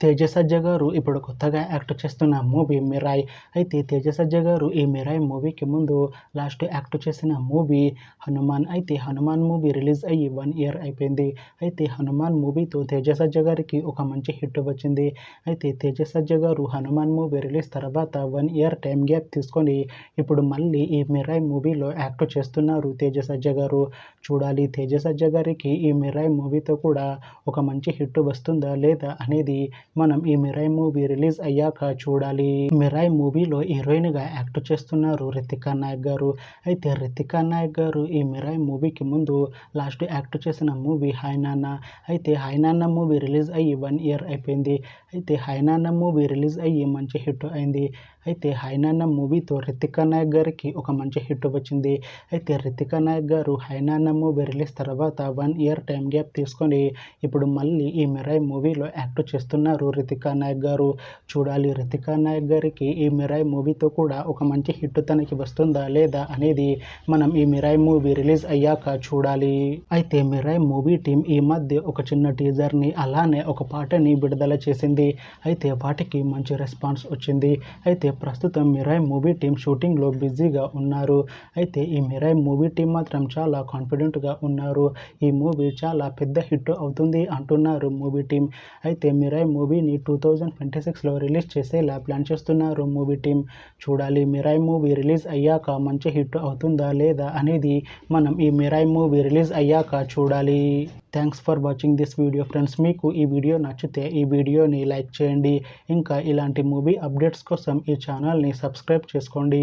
తేజ సజ్జ గారు ఇప్పుడు కొత్తగా యాక్ట్ చేస్తున్న మూవీ మిరాయ్. అయితే తేజ సజ్జ గారు ఈ మిరాయ్ మూవీకి ముందు లాస్ట్ యాక్ట్ చేసిన మూవీ హనుమాన్. అయితే హనుమాన్ మూవీ రిలీజ్ అయ్యి 1 ఇయర్ అయిపోయింది. అయితే హనుమాన్ మూవీతో తేజ సజ్జ గారికి ఒక మంచి హిట్ వచ్చింది. అయితే తేజ సజ్జ గారు హనుమాన్ మూవీ రిలీజ్ తర్వాత 1 ఇయర్ టైం గ్యాప్ తీసుకొని ఇప్పుడు మళ్ళీ ఈ మిరాయ్ మూవీలో యాక్ట్ చేస్తున్నారు తేజ సజ్జ గారు. చూడాలి తేజ సజ్జ గారికి ఈ మిరాయ్ మూవీతో కూడా ఒక మంచి హిట్ వస్తుందా లేదా అనేది మనం ఈ మిరాయ్ మూవీ రిలీజ్ అయ్యాక చూడాలి. మిరాయ్ మూవీలో హీరోయిన్గా యాక్ట్ చేస్తున్నారు రితికా నాయక్ గారు. అయితే రితికా నాయక్ గారు ఈ మిరాయ్ మూవీకి ముందు లాస్ట్ యాక్ట్ చేసిన మూవీ హాయ్ నాన్న. అయితే హాయ్ నాన్న మూవీ రిలీజ్ అయ్యి 1 ఇయర్ అయిపోయింది. అయితే హాయ్ నాన్న మూవీ రిలీజ్ అయ్యి మంచి హిట్ అయింది. అయితే హాయ్ నాన్న మూవీతో రితికా నాయక్ గారికి ఒక మంచి హిట్ వచ్చింది. అయితే రితికా నాయక్ గారు హాయ్ నాన్న మూవీ రిలీజ్ తర్వాత 1 ఇయర్ టైం గ్యాప్ తీసుకొని ఇప్పుడు మళ్ళీ ఈ మిరాయ్ మూవీలో యాక్ట్ చేస్తున్నారు రితికా నాయక్ గారు. చూడాలి రితికా నాయక్ గారికి ఈ మిరాయ్ మూవీతో కూడా ఒక మంచి హిట్ తనకి వస్తుందా లేదా అనేది మనం ఈ మిరాయ్ మూవీ రిలీజ్ అయ్యాక చూడాలి. అయితే మిరాయ్ మూవీ టీం ఈ మధ్య ఒక చిన్న టీజర్ని అలానే ఒక పాటని విడుదల చేసింది. అయితే వాటికి మంచి రెస్పాన్స్ వచ్చింది. అయితే ప్రస్తుతం మిరాయ్ మూవీ టీం షూటింగ్లో బిజీగా ఉన్నారు. అయితే ఈ మిరాయ్ మూవీ టీం మాత్రం చాలా కాన్ఫిడెంట్గా ఉన్నారు. ఈ మూవీ చాలా పెద్ద హిట్ అవుతుంది అంటున్నారు మూవీ టీం. అయితే మిరాయ్ మూవీని 2026లో రిలీజ్ చేసేలా ప్లాన్ చేస్తున్నారు మూవీ టీం. చూడాలి మిరాయ్ మూవీ రిలీజ్ అయ్యాక మంచి హిట్ అవుతుందా లేదా అనేది మనం ఈ మిరాయ్ మూవీ రిలీజ్ అయ్యాక చూడాలి. Thanks for watching this video friends. మీకు ఈ వీడియో నచ్చితే ఈ వీడియోని లైక్ చేయండి. ఇంకా ఇలాంటి మూవీ అప్డేట్స్ కోసం ఈ ఛానల్ని సబ్స్క్రైబ్ చేసుకోండి.